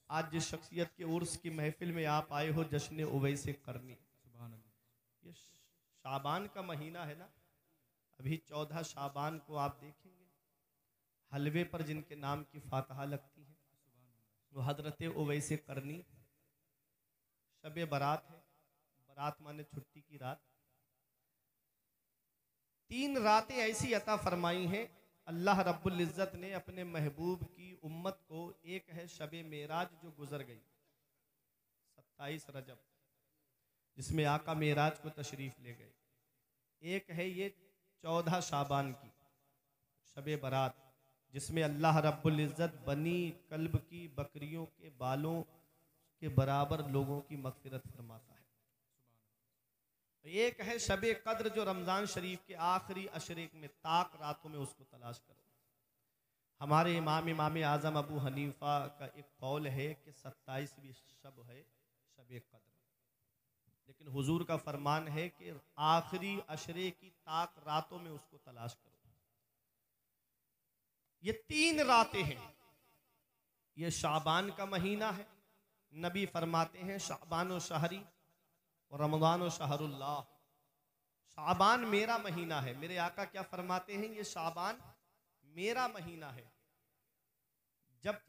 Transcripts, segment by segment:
आज जिस शख्सियत के उर्स की महफिल में आप आए हो, जश्न उवैस करनी, ये शाबान का महीना है ना। अभी 14 शाबान को आप देखेंगे हलवे पर जिनके नाम की फातहा लगती है वो हजरत उवैस करनी। शब बारात है, बारात माने छुट्टी की रात। 3 रातें ऐसी अता फरमाई हैं अल्लाह रब्बुल इज़्ज़त ने अपने महबूब की उम्मत को। एक है शब मेराज जो गुजर गई 27 रजब, जिसमें आका मेराज को तशरीफ ले गए। एक है ये 14 शाबान की शब बारात, जिसमें अल्लाह रब्बुल इज़्ज़त बनी कल्ब की बकरियों के बालों के बराबर लोगों की मग़फ़िरत फरमाता है। एक है शब कद्र जो रमज़ान शरीफ के आखिरी अशरे में ताक रातों में उसको तलाश करो। हमारे इमाम आज़म अबू हनीफा का एक कौल है कि 27वीं शब है शब कद्र, लेकिन हुजूर का फरमान है कि आखिरी अशरे की ताक रातों में उसको तलाश करो। ये 3 रातें हैं। ये शाबान का महीना है। नबी फरमाते हैं शाबान व शहरी और रमज़ान व शहरुल्लाह। शाबान मेरा महीना है। मेरे आका क्या फरमाते हैं, ये शाबान मेरा महीना है। जब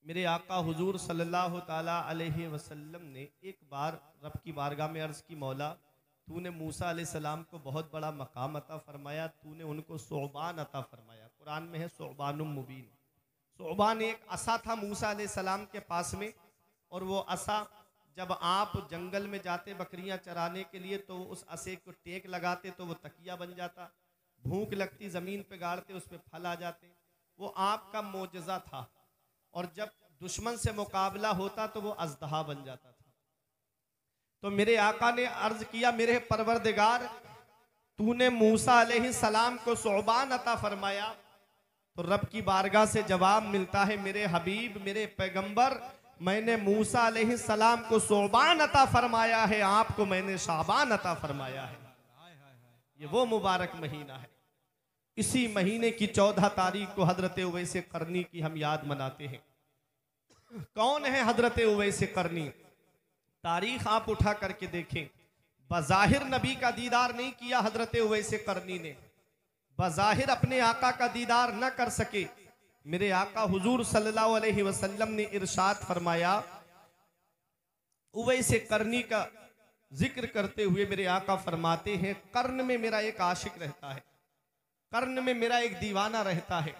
मेरे आका हुजूर सल्लल्लाहु ताला अलैहि वसल्लम ने एक बार रब की बारगाह में अर्ज़ की, मौला तूने मूसा अलैहिस्सलाम को बहुत बड़ा मकाम अता फरमाया, तूने उनको सोबान अता फरमाया। कुरान में है सोबानुम मुबीन। सोबान एक असा था मूसा अलैहिस्सलाम के पास में, और वो असा जब आप जंगल में जाते बकरियां चराने के लिए तो उस असे को टेक लगाते तो वो तकिया बन जाता। भूख लगती ज़मीन पे गाड़ते उस पर फल आ जाते। वो आपका मोजज़ा था। और जब दुश्मन से मुकाबला होता तो वो अज़दहा बन जाता था। तो मेरे आका ने अर्ज किया, मेरे परवरदिगार तूने मूसा अलैहिस्सलाम को सोबान अता फरमाया। तो रब की बारगाह से जवाब मिलता है, मेरे हबीब मेरे पैगंबर, मैंने मूसा अलैहिस्सलाम को सोबान अता फरमाया है, आपको मैंने शाबान अता फरमाया है। ये वो मुबारक महीना है। इसी महीने की 14 तारीख को हजरत उवैस करनी की हम याद मनाते हैं। कौन है हजरत उवैस करनी? तारीख आप उठा करके देखें। बज़ाहिर नबी का दीदार नहीं किया हजरत उवैस करनी ने, बज़ाहिर अपने आका का दीदार न कर सके। मेरे आका हुजूर सल्लल्लाहु अलैहि वसल्लम ने इरशाद फरमाया, उवैस करनी का जिक्र करते हुए मेरे आका फरमाते हैं, कर्न में मेरा एक आशिक रहता है, कर्न में मेरा एक दीवाना रहता है।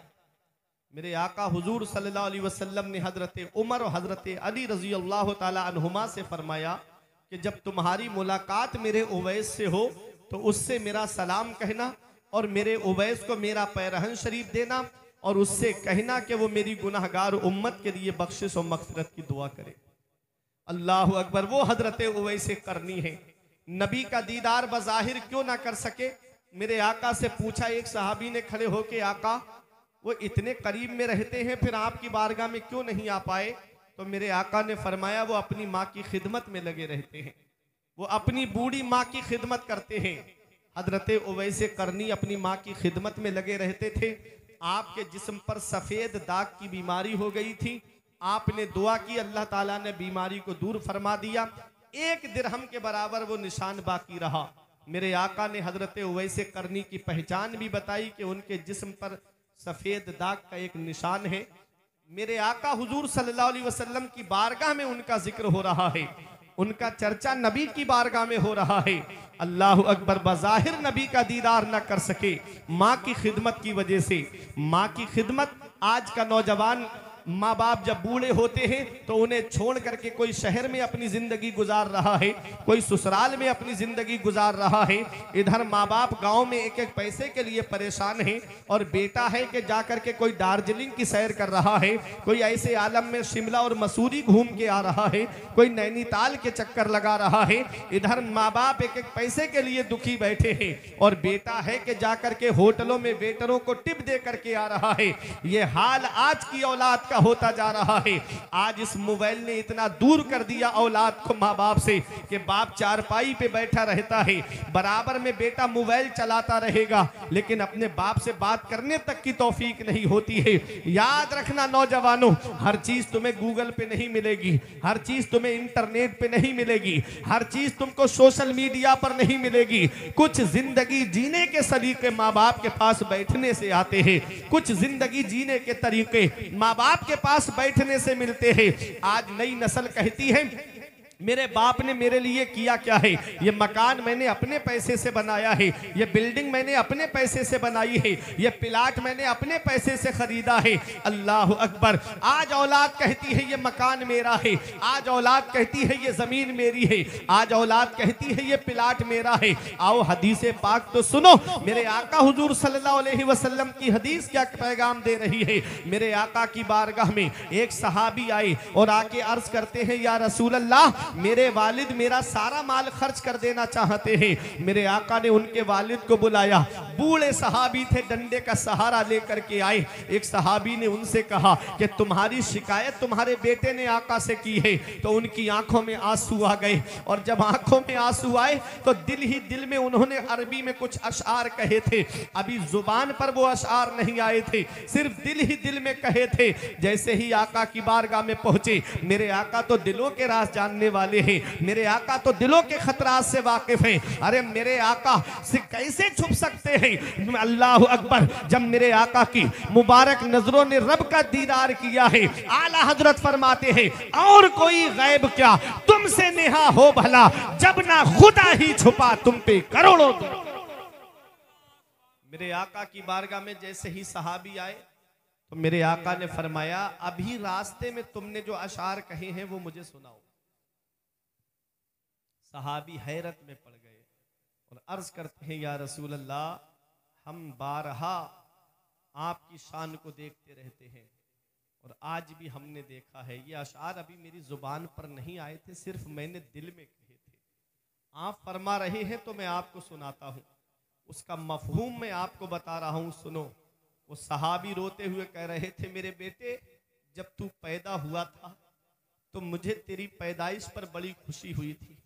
मेरे आका हुजूर सल्लल्लाहु अलैहि वसल्लम ने हजरत उमर और हजरत अली रजी अल्लाह ताला अन्हुमा से फरमाया कि जब तुम्हारी मुलाकात मेरे उवैस से हो तो उससे मेरा सलाम कहना, और मेरे उवैस को मेरा पैरहन शरीफ देना, और उससे कहना कि वो मेरी गुनाहगार उम्मत के लिए बख्शिश और मग़फ़िरत की दुआ करे। अल्लाह अकबर। वो हजरत उवैस करनी है। नबी का दीदार बज़ाहिर क्यों ना कर सके? मेरे आका से पूछा एक सहाबी ने खड़े होके, आका वो इतने करीब में रहते हैं फिर आपकी बारगाह में क्यों नहीं आ पाए? तो मेरे आका ने फरमाया, वो अपनी माँ की खिदमत में लगे रहते हैं, वो अपनी बूढ़ी माँ की खिदमत करते हैं। हजरत उवैस करनी अपनी माँ की खिदमत में लगे रहते थे। आपके जिस्म पर सफेद दाग की बीमारी हो गई थी। आपने दुआ की, अल्लाह ताला ने बीमारी को दूर फरमा दिया। 1 दिरहम के बराबर वो निशान बाकी रहा। मेरे आका ने हजरत उवैस करनी की पहचान भी बताई कि उनके जिस्म पर सफेद दाग का एक निशान है। मेरे आका हुजूर सल्लल्लाहु अलैहि वसल्लम की बारगाह में उनका जिक्र हो रहा है, उनका चर्चा नबी की बारगाह में हो रहा है। अल्लाह अकबर। बज़ाहिर नबी का दीदार न कर सके माँ की खिदमत की वजह से। माँ की खिदमत, आज का नौजवान माँ बाप जब बूढ़े होते हैं तो उन्हें छोड़ करके कोई शहर में अपनी जिंदगी गुजार रहा है, कोई ससुराल में अपनी जिंदगी गुजार रहा है। इधर माँ बाप गांव में एक एक पैसे के लिए परेशान है, और बेटा है कि जाकर के कोई दार्जिलिंग की सैर कर रहा है, कोई ऐसे आलम में शिमला और मसूरी घूम के आ रहा है, कोई नैनीताल के चक्कर लगा रहा है। इधर माँ बाप एक एक पैसे के लिए दुखी बैठे हैं, और बेटा है कि जाकर के होटलों में वेटरों को टिप दे करके आ रहा है। ये हाल आज की औलाद का होता जा रहा है। आज इस मोबाइल ने इतना दूर कर दिया औलाद को माँ बाप से कि बाप चारपाई पे बैठा रहता है, बराबर में बेटा मोबाइल चलाता रहेगा, लेकिन अपने बाप से बात करने तक की तौफीक नहीं होती है। याद रखना नौजवानों, हर चीज तुम्हें गूगल पे नहीं मिलेगी, हर चीज तुम्हें इंटरनेट पे नहीं मिलेगी, हर चीज तुमको सोशल मीडिया पर नहीं मिलेगी। कुछ जिंदगी जीने के सलीके माँ बाप के पास बैठने से आते हैं, कुछ जिंदगी जीने के तरीके माँ बाप के पास बैठने से मिलते हैं। आज नई नस्ल कहती है मेरे बाप ने मेरे लिए किया क्या है, ये मकान मैंने अपने पैसे से बनाया है, ये बिल्डिंग मैंने अपने पैसे से बनाई है, ये प्लाट मैंने अपने पैसे से खरीदा है। अल्लाह अकबर। आज औलाद कहती है ये मकान मेरा है, आज औलाद कहती है ये जमीन मेरी है, आज औलाद कहती है ये प्लाट मेरा है। आओ हदीस पाक तो सुनो, मेरे आका हुजूर सल्लल्लाहु अलैहि वसल्लम की हदीस क्या पैगाम दे रही है। मेरे आका की बारगाह में एक सहाबी आए और आके अर्ज करते हैं या रसूल अल्लाह, मेरे वालिद मेरा सारा माल खर्च कर देना चाहते हैं। मेरे आका ने उनके वालिद को बुलाया, बूढ़े सहाबी थे, डंडे का सहारा लेकर के आए। एक सहाबी ने उनसे कहा कि तुम्हारी शिकायत तुम्हारे बेटे ने आका से की है। तो उनकी आंखों में आंसू आ गए, और जब आंखों में आंसू आए तो दिल ही दिल में उन्होंने अरबी में कुछ अशआर कहे थे। अभी जुबान पर वो अशआर नहीं आए थे, सिर्फ दिल ही दिल में कहे थे। जैसे ही आका की बारगाह में पहुंचे, मेरे आका तो दिलों के राज जानने वाले हैं, मेरे आका तो दिलों के खतरात से वाकिफ हैं। अरे मेरे आका से कैसे छुप सकते हैं। अल्लाह अकबर। जब मेरे आका की मुबारक नजरों ने रब का दीदार किया है, आला हजरत फरमाते हैं और कोई गैब क्या तुमसे नेहा हो भला, जब ना खुदा ही छुपा तुम पे करोड़ों। मेरे आका की बारगाह में जैसे ही सहाबी आए तो मेरे आका ने फरमाया अभी रास्ते में तुमने जो अशार कहे हैं वो मुझे सुनाओ। सहाबी हैरत में पड़ गए और अर्ज करते हैं या रसूल अल्लाह, हम बारहा आपकी शान को देखते रहते हैं और आज भी हमने देखा है। ये अशार अभी मेरी जुबान पर नहीं आए थे, सिर्फ मैंने दिल में कहे थे। आप फरमा रहे हैं तो मैं आपको सुनाता हूँ, उसका मफहूम मैं आपको बता रहा हूँ, सुनो। वो सहाबी रोते हुए कह रहे थे मेरे बेटे, जब तू पैदा हुआ था तो मुझे तेरी पैदाइश पर बड़ी खुशी हुई थी,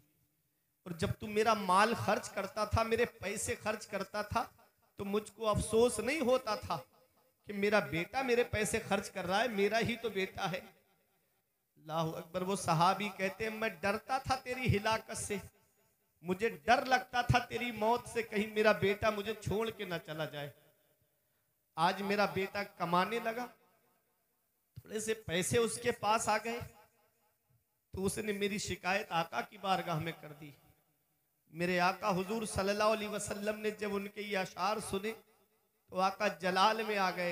और जब तू मेरा माल खर्च करता था, मेरे पैसे खर्च करता था, तो मुझको अफसोस नहीं होता था कि मेरा बेटा मेरे पैसे खर्च कर रहा है, मेरा ही तो बेटा है। अल्लाहु अकबर। वो सहाबी कहते हैं मैं डरता था तेरी हिलाकत से, मुझे डर लगता था तेरी मौत से, कहीं मेरा बेटा मुझे छोड़ के ना चला जाए। आज मेरा बेटा कमाने लगा, थोड़े से पैसे उसके पास आ गए, तो उसने मेरी शिकायत आका की बारगाह में कर दी। मेरे आका हुजूर सल्लल्लाहु अलैहि वसल्लम ने जब उनके ये अशार सुने तो आका जलाल में आ गए।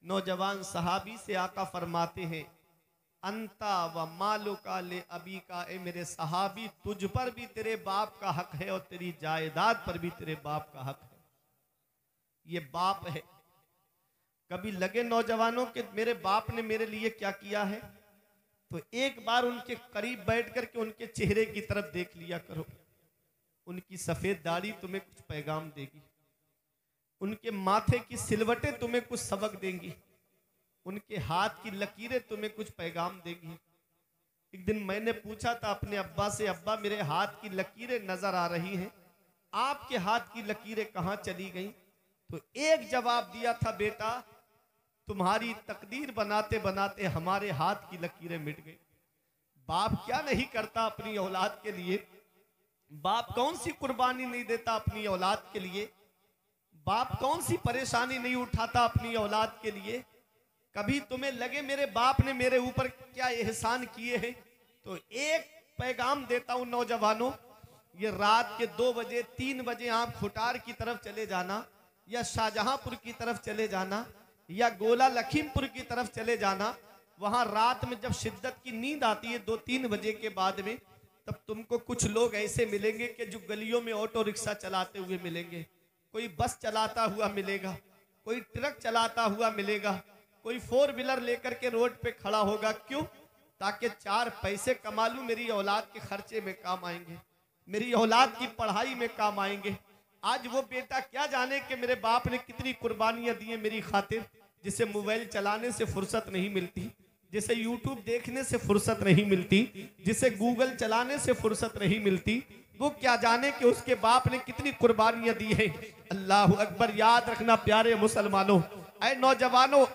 नौजवान सहाबी से आका फरमाते हैं अंता व मालो का ले अबी का, ए मेरे सहाबी तुझ पर भी तेरे बाप का हक है और तेरी जायदाद पर भी तेरे बाप का हक है। ये बाप है। कभी लगे नौजवानों के मेरे बाप ने मेरे लिए क्या किया है, तो एक बार उनके करीब बैठ करके उनके चेहरे की तरफ देख लिया करो। उनकी सफेद दाढ़ी तुम्हें कुछ पैगाम देगी, उनके माथे की सिलवटें तुम्हें कुछ सबक देंगी, उनके हाथ की लकीरें तुम्हें कुछ पैगाम देंगी। एक दिन मैंने पूछा था अपने अब्बा से, अब्बा मेरे हाथ की लकीरें नजर आ रही हैं, आपके हाथ की लकीरें कहाँ चली गई? तो एक जवाब दिया था, बेटा तुम्हारी तकदीर बनाते बनाते हमारे हाथ की लकीरें मिट गई। बाप क्या नहीं करता अपनी औलाद के लिए, बाप कौन सी कुर्बानी नहीं देता अपनी औलाद के लिए, बाप कौन सी परेशानी नहीं उठाता अपनी औलाद के लिए। कभी तुम्हें लगे मेरे बाप ने मेरे ऊपर क्या एहसान किए हैं, तो एक पैगाम देता हूं नौजवानों, ये रात के 2 बजे 3 बजे आप खुटार की तरफ चले जाना, या शाहजहांपुर की तरफ चले जाना, या गोला लखीमपुर की तरफ चले जाना। वहां रात में जब शिद्दत की नींद आती है 2-3 बजे के बाद में, तब तुमको कुछ लोग ऐसे मिलेंगे कि जो गलियों में ऑटो रिक्शा चलाते हुए मिलेंगे, कोई बस चलाता हुआ मिलेगा, कोई ट्रक चलाता हुआ मिलेगा, कोई 4 व्हीलर लेकर के रोड पे खड़ा होगा। क्यों? ताकि 4 पैसे कमा लूं, मेरी औलाद के खर्चे में काम आएंगे, मेरी औलाद की पढ़ाई में काम आएंगे। आज वो बेटा क्या जाने कि मेरे बाप ने कितनी कुर्बानियां दी हैं मेरी खातिर। जिसे मोबाइल चलाने से फुर्सत नहीं मिलती, जिसे यूट्यूब देखने से फुर्सत नहीं मिलती, जिसे गूगल चलाने से फुर्सत नहीं मिलती, वो क्या जाने कि उसके बाप ने कितनी कुर्बानियां दी है। अल्लाह अकबर। याद रखना प्यारे मुसलमानों, ऐ नौजवानों,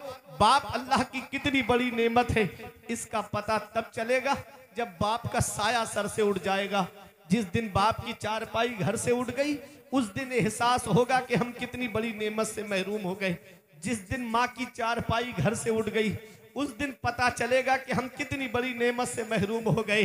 बाप अल्लाह की कितनी बड़ी नेमत है, इसका पता तब चलेगा जब बाप का साया सर से उड़ जाएगा। जिस दिन बाप की चारपाई घर से उड़ गई, उस दिन एहसास होगा कि हम कितनी बड़ी नेमत से महरूम हो गए। जिस दिन माँ की चारपाई घर से उड़ गई, उस दिन पता चलेगा कि हम कितनी बड़ी नेमत से महरूम हो गए।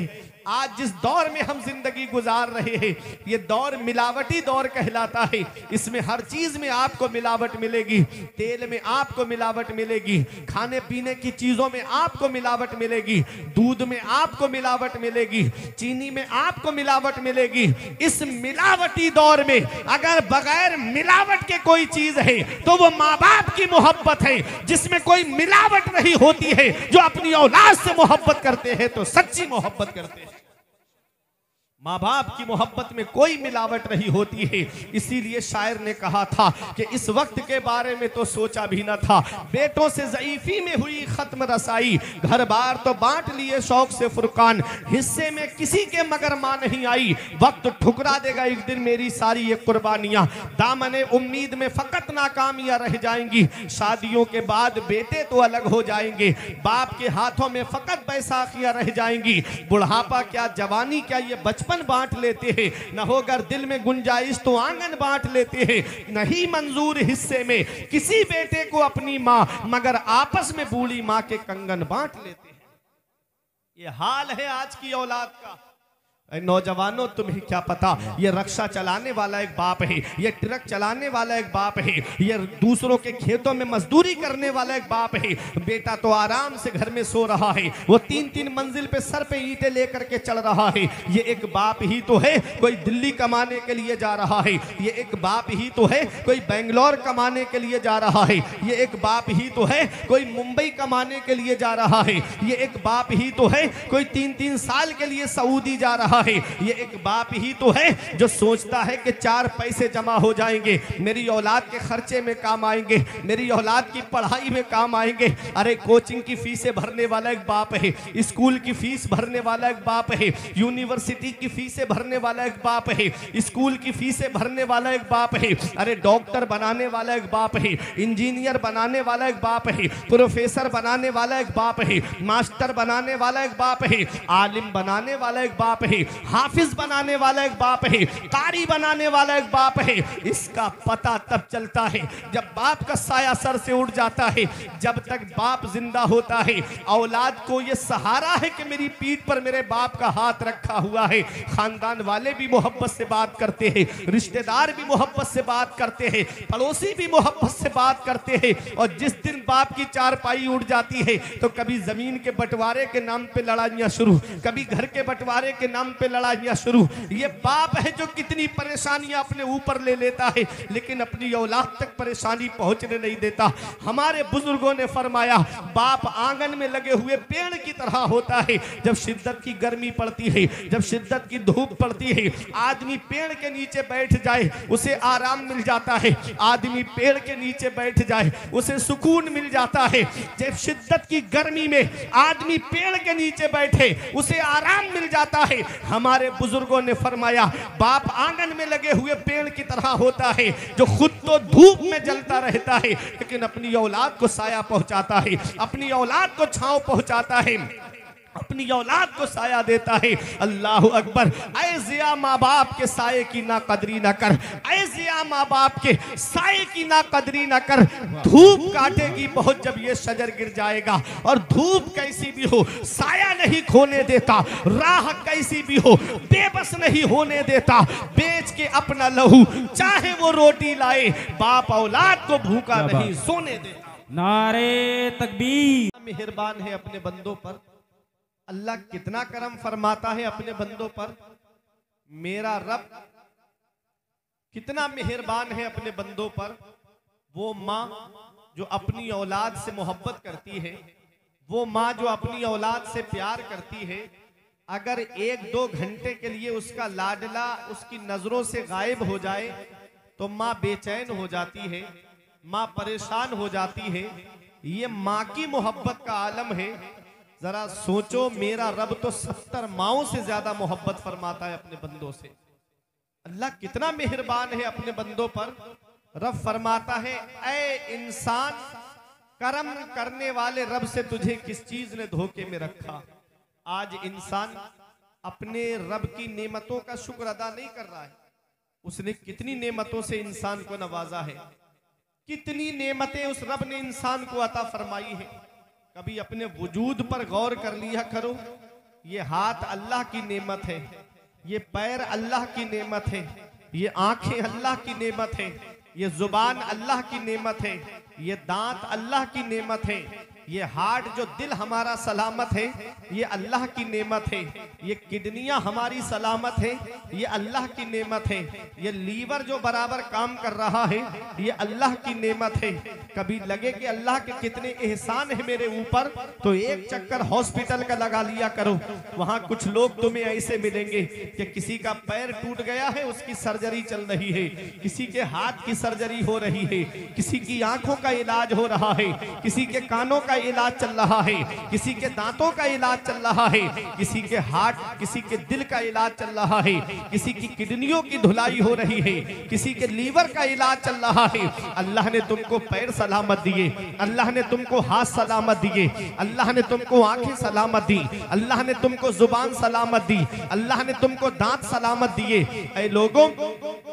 आज जिस दौर में हम जिंदगी गुजार रहे हैं, ये दौर मिलावटी दौर कहलाता है। इसमें हर चीज में आपको मिलावट मिलेगी। तेल में आपको मिलावट मिलेगी, खाने पीने की चीजों में आपको मिलावट मिलेगी, दूध में आपको मिलावट मिलेगी, चीनी में आपको मिलावट मिलेगी। इस मिलावटी दौर में अगर बगैर मिलावट के कोई चीज है तो वो माँ बाप की मोहब्बत है। जिसमें कोई मिलावट नहीं होती है, जो अपनी औलाद से मोहब्बत करते हैं तो सच्ची मोहब्बत करते हैं। माँ बाप की मोहब्बत में कोई मिलावट नहीं होती है। इसीलिए शायर ने कहा था कि इस वक्त के बारे में तो सोचा भी न था, बेटों से ज़ईफी में हुई खत्म रसाई, घर बार तो बांट लिए शौक से फुरकान, हिस्से में किसी के मगर माँ नहीं आई, वक्त ठुकरा देगा एक दिन मेरी सारी ये कुर्बानियां, दामने उम्मीद में फकत नाकामियां रह जाएंगी, शादियों के बाद बेटे तो अलग हो जाएंगे, बाप के हाथों में फकत बैसाखियां रह जाएंगी, बुढ़ापा क्या जवानी क्या ये बचपन बांट लेते हैं, न होकर दिल में गुंजाइश तो आंगन बांट लेते हैं, नहीं मंजूर हिस्से में किसी बेटे को अपनी मां, मगर आपस में बूढ़ी मां के कंगन बांट लेते हैं। ये हाल है आज की औलाद का। नौजवानों, तुम्हें क्या पता, ये रक्षा चलाने वाला एक बाप है, ये ट्रक चलाने वाला एक बाप है, ये दूसरों के खेतों में मजदूरी करने वाला एक बाप है। बेटा तो आराम से घर में सो रहा है, वो 3-3 मंजिल पे सर पे ईंटें लेकर के चल रहा है। ये एक बाप ही तो है, कोई दिल्ली कमाने के लिए जा रहा है। ये एक बाप ही तो है, कोई बेंगलोर कमाने के लिए जा रहा है। ये एक बाप ही तो है, कोई मुंबई कमाने के लिए जा रहा है। ये एक बाप ही तो है, कोई 3-3 साल के लिए सऊदी जा रहा है। ये एक बाप ही तो है जो सोचता है कि 4 पैसे जमा हो जाएंगे, मेरी औलाद के खर्चे में काम आएंगे, मेरी औलाद की पढ़ाई में काम आएंगे। अरे कोचिंग की फीसें भरने वाला एक बाप है, स्कूल की फीस भरने वाला एक बाप है, यूनिवर्सिटी की फीसें भरने वाला एक बाप है, स्कूल की फीसें भरने वाला एक बाप है। अरे डॉक्टर बनाने वाला एक बाप है, इंजीनियर बनाने वाला एक बाप है, प्रोफेसर बनाने वाला एक बाप है, मास्टर बनाने वाला एक बाप है, आलिम बनाने वाला एक बाप है, हाफिज बनाने वाला एक बाप है, कारी बनाने वाला एक बाप है। इसका पता तब चलता है जब बाप का साया सर से उड़ जाता है। जब तक बाप जिंदा होता है, औलाद को यह सहारा है कि मेरी पीठ पर मेरे बाप का हाथ रखा हुआ है। खानदान वाले भी मोहब्बत से बात करते हैं, रिश्तेदार भी मोहब्बत से बात करते हैं, पड़ोसी भी मोहब्बत से बात करते हैं। और जिस दिन बाप की चारपाई उड़ जाती है तो कभी जमीन के बंटवारे के नाम पे लड़ाइयां शुरू, कभी घर के बंटवारे के नाम पे लड़ाइयां शुरू। ये बाप है जो कितनी परेशानियां अपने ऊपर ले लेता है, लेकिन अपनी औलाद तक परेशानी पहुंचने नहीं देता। हमारे बुजुर्गों ने फरमाया, बाप आंगन में लगे हुए पेड़ की तरह होता है। जब शिद्दत की गर्मी पड़ती है, जब शिद्दत की धूप पड़ती है, आदमी पेड़ के नीचे बैठ जाए उसे आराम मिल जाता है। आदमी पेड़ के नीचे बैठ जाए उसे सुकून मिल जाता है। जब शिद्दत की गर्मी में आदमी पेड़ के नीचे बैठे उसे आराम मिल जाता है। हमारे बुजुर्गों ने फरमाया, बाप आंगन में लगे हुए पेड़ की तरह होता है जो खुद तो धूप में जलता रहता है, लेकिन अपनी औलाद को साया पहुंचाता है, अपनी औलाद को छांव पहुंचाता है, अपनी औलाद को साया देता है। अल्लाह अकबर। ऐ जिया माँ बाप के साये की ना कदरी ना कर, ऐ जिया माँ बाप के साये की ना कदरी ना कर। धूप काटेगी बहुत जब ये शजर गिर जाएगा, और धूप कैसी भी हो साया नहीं खोने देता, राह कैसी भी हो बेबस नहीं होने देता। बेच के अपना लहू चाहे वो रोटी लाए, बाप औलाद को भूखा नहीं सोने देता। नारे तकबीर। मेहरबान है अपने बंदों पर, अल्लाह कितना करम फरमाता है अपने बंदों पर। मेरा रब कितना मेहरबान है अपने बंदों पर। वो माँ जो अपनी औलाद से मोहब्बत करती है, वो माँ जो अपनी औलाद से प्यार करती है, अगर 1-2 घंटे के लिए उसका लाडला उसकी नजरों से गायब हो जाए तो माँ बेचैन हो जाती है, माँ परेशान हो जाती है। ये माँ की मोहब्बत का आलम है। जरा सोचो, मेरा रब तो 70 माओं से ज्यादा मोहब्बत फरमाता है अपने बंदों से। अल्लाह कितना मेहरबान है अपने बंदों पर। रब फरमाता है, ऐ इंसान, कर्म करने वाले रब से तुझे किस चीज ने धोखे में रखा। आज इंसान अपने रब की नेमतों का शुक्र अदा नहीं कर रहा है। उसने कितनी नेमतों से इंसान को नवाजा है, कितनी नेमतें उस रब ने इंसान को अता फरमाई है। कभी अपने वजूद पर गौर कर लिया करो। ये हाथ अल्लाह की नेमत है, ये पैर अल्लाह की नेमत है, ये आंखें अल्लाह की नेमत है, ये जुबान अल्लाह की नेमत है, ये दांत अल्लाह की नेमत है, ये हार्ट जो दिल हमारा सलामत है ये अल्लाह की नेमत है, ये किडनियां हमारी सलामत है ये अल्लाह की नेमत है, ये लीवर जो बराबर काम कर रहा है ये अल्लाह की नेमत है। कभी लगे कि अल्लाह के कितने एहसान है मेरे ऊपर, तो एक चक्कर हॉस्पिटल का लगा लिया करो। वहां कुछ लोग तुम्हें ऐसे मिलेंगे कि किसी का पैर टूट गया है, उसकी सर्जरी चल रही है, किसी के हाथ की सर्जरी हो रही है, किसी की आंखों का इलाज हो रहा है, किसी के कानों का इलाज चल रहा है, किसी के दांतों का इलाज चल रहा है, किसी के हार्ट, किसी के दिल का इलाज चल रहा है, किसी की किडनियों की धुलाई हो रही है, किसी के लीवर का इलाज चल रहा है। अल्लाह ने तुमको पैर सलामत दिए, अल्लाह ने तुमको हाथ सलामत दिए, अल्लाह ने तुमको आंखें सलामत दी, अल्लाह ने तुमको जुबान सलामत दी, अल्लाह ने तुमको दांत सलामत दिए। ऐ लोगों,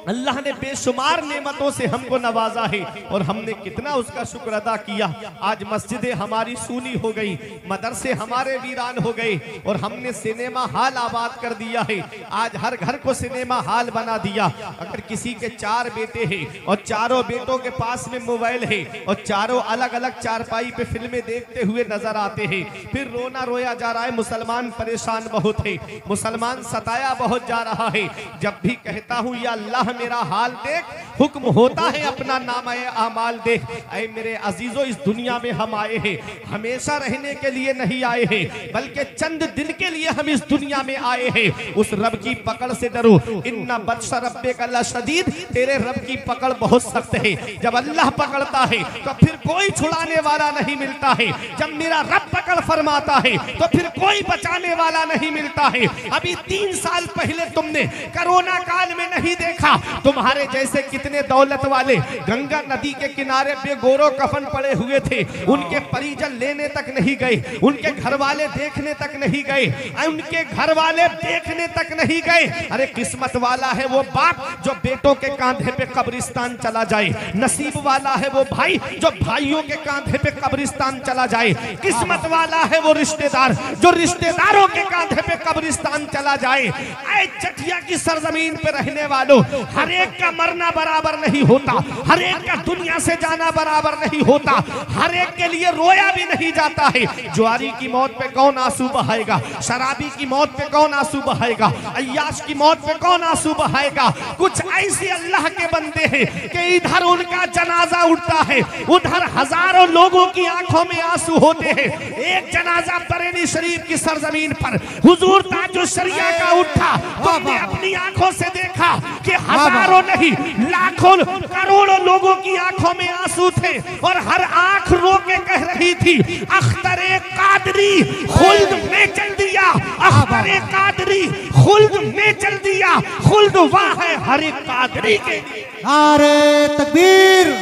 अल्लाह ने बेशुमार नेमतों से हमको नवाजा है और हमने कितना उसका शुक्र अदा किया। आज मस्जिदें हमारी सूनी हो गई, मदरसे हमारे वीरान हो गए और हमने सिनेमा हॉल आबाद कर दिया है। आज हर घर को सिनेमा हॉल बना दिया। अगर किसी के 4 बेटे हैं और चारों बेटों के पास में मोबाइल है और चारों अलग अलग चारपाई पे फिल्में देखते हुए नजर आते हैं, फिर रोना रोया जा रहा है। मुसलमान परेशान बहुत है, मुसलमान सताया बहुत जा रहा है। जब भी कहता हूँ या अल्लाह मेरा हाल देख, हुक्म होता है अपना नामाए आमाल देख। ऐ मेरे अजीजों, इस दुनिया में हम आए हैं, हमेशा रहने के लिए नहीं आए हैं, बल्कि चंद दिन के लिए हम इस दुनिया में आए हैं। उस रब की पकड़ से डरो। इन्ना बत्श रब्बिका लशदीद, तेरे रब की पकड़ बहुत सख्त है। जब अल्लाह पकड़ता है तो फिर कोई छुड़ाने वाला नहीं मिलता है। जब मेरा रब पकड़ फरमाता है तो फिर कोई बचाने वाला नहीं मिलता है। अभी 3 साल पहले तुमने कोरोना काल में नहीं देखा, तुम्हारे जैसे कितने दौलत वाले गंगा नदी के किनारे बेगोरो कफन पड़े हुए थे, उनके परिजन लेने तक नहीं गए, उनके घर वाले देखने तक नहीं गए, उनके घर वाले देखने तक नहीं गए। अरे किस्मत वाला है वो बाप जो बेटों के कांधे पे कब्रिस्तान चला जाए, नसीब वाला है वो भाई जो भाइयों के कांधे पे कब्रिस्तान चला जाए, किस्मत वाला है वो रिश्तेदार जो रिश्तेदारों के कांधे पे कब्रिस्तान चला जाए। ऐ चटिया की सरजमीन पे रहने वालों, हर एक का मरना बराबर नहीं होता, हर एक का दुनिया से जाना बराबर नहीं होता, हर एक के लिए रोया भी नहीं जाता है। जुआरी की मौत पे कौन आंसू बहाएगा, शराबी की मौत पे कौन आंसू बहाएगा, अय्याश की मौत पे कौन आंसू बहाएगा। कुछ ऐसे अल्लाह के बंदे हैं कि इधर उनका जनाजा उठता है, उधर हजारों लोगों की आंखों में आंसू होते हैं। एक जनाजा बरेली शरीफ की सरजमीन पर हुजूर ताजुल शरिया का उठा, तुमने अपनी आंखों से देखा कि हजारों नहीं लाखों करोड़ों लोगों की आंखों में आंसू थे और हर आंख रो के कह रही थी, अख्तरे कादरी खुल्द में चल दिया, अख्तरे कादरी खुल्द में चल दिया, खुल्द वाह है हर एक कादरी के। नारे तकबीर,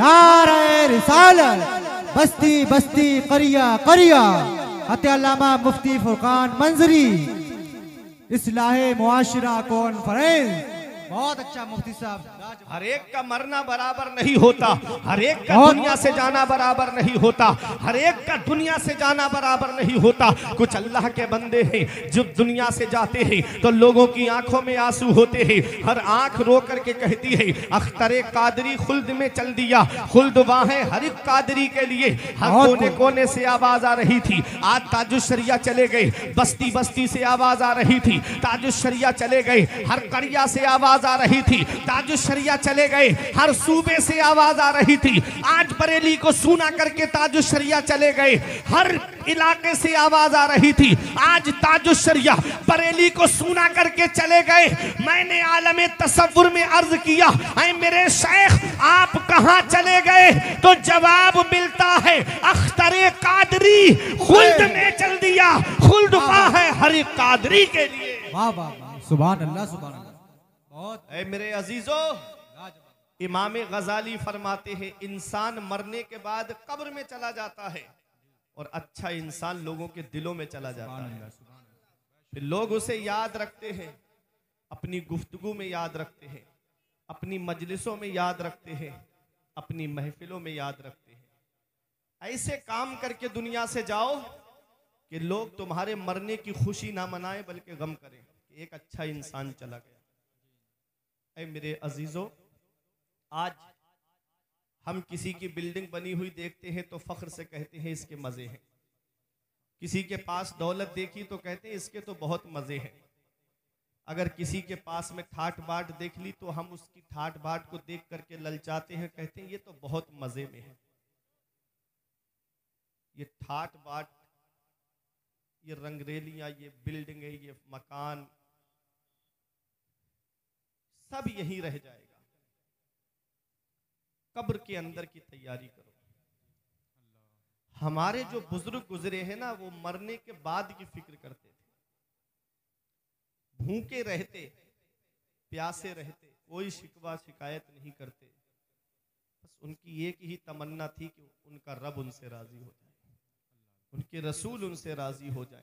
नारे रिसालत, बस्ती बस्ती करिया करिया, अल्लामा मुफ्ती फुरकान मंजरी, इस्लाहे मुआशरा कॉन्फ्रेंस। बहुत अच्छा मुफ्ती साहब। हर एक का मरना बराबर नहीं होता, हर एक का दुनिया से जाना बराबर नहीं होता, हर एक का दुनिया से जाना बराबर नहीं होता। कुछ अल्लाह के बंदे हैं जो दुनिया से जाते हैं तो लोगों की आंखों में आंसू होते हैं, हर आंख रो करके कहती है, अख्तरे कादरी खुल्द में चल दिया, खुल्द वाहे हर एक कादरी के लिए। हर कोने कोने से आवाज आ रही थी। आज ताजुल शरिया चले गए, बस्ती बस्ती से आवाज आ रही थी, ताजुल शरिया चले गए, हर करिया से आवाज आवाज आ रही थी, ताजुश शरिया चले गए, हर सूबे से आवाज आ रही थी। आज बरेली को सूना करके ताजुश शरिया चले गए, हर इलाके से आवाज आ रही थी। आज ताजुश शरिया बरेली को सूना करके चले गए। मैंने आलमे तसव्वुर में अर्ज किया, ऐ मेरे शेख आप कहां चले गए? तो जवाब मिलता है, अख्तरे कादरी खुल्द में चल दिया, खुल्द पा है हर एक कादरी के लिए। वाह वाह वाह, सुभान अल्लाह सुभान अल्लाह। बहुत ऐ मेरे अजीजों, इमाम गजाली फरमाते हैं इंसान मरने के बाद कब्र में चला जाता है और अच्छा इंसान लोगों के दिलों में चला जाता है। फिर लोग उसे याद रखते हैं, अपनी गुफ्तगू में याद रखते हैं, अपनी मजलिसों में याद रखते हैं, अपनी महफिलों में याद रखते हैं। ऐसे काम करके दुनिया से जाओ कि लोग तुम्हारे मरने की खुशी ना मनाएं बल्कि गम करें कि एक अच्छा इंसान चला गया। ऐ मेरे अजीजों, आज हम किसी की बिल्डिंग बनी हुई देखते हैं तो फख्र से कहते हैं इसके मजे हैं, किसी के पास दौलत देखी तो कहते हैं इसके तो बहुत मजे हैं। अगर किसी के पास में ठाट बाट देख ली तो हम उसकी ठाट बाट को देख करके ललचाते हैं, कहते हैं ये तो बहुत मजे में है। ये ठाट बाट, ये रंगरेलियां, ये बिल्डिंग है, ये मकान, सब यहीं रह जाएगा। कब्र के अंदर की तैयारी करो। हमारे जो बुजुर्ग गुजरे हैं ना, वो मरने के बाद की फिक्र करते थे। भूखे रहते, प्यासे रहते, कोई शिकवा शिकायत नहीं करते। बस उनकी एक ही तमन्ना थी कि उनका रब उनसे राजी हो जाए, उनके रसूल उनसे राजी हो जाए।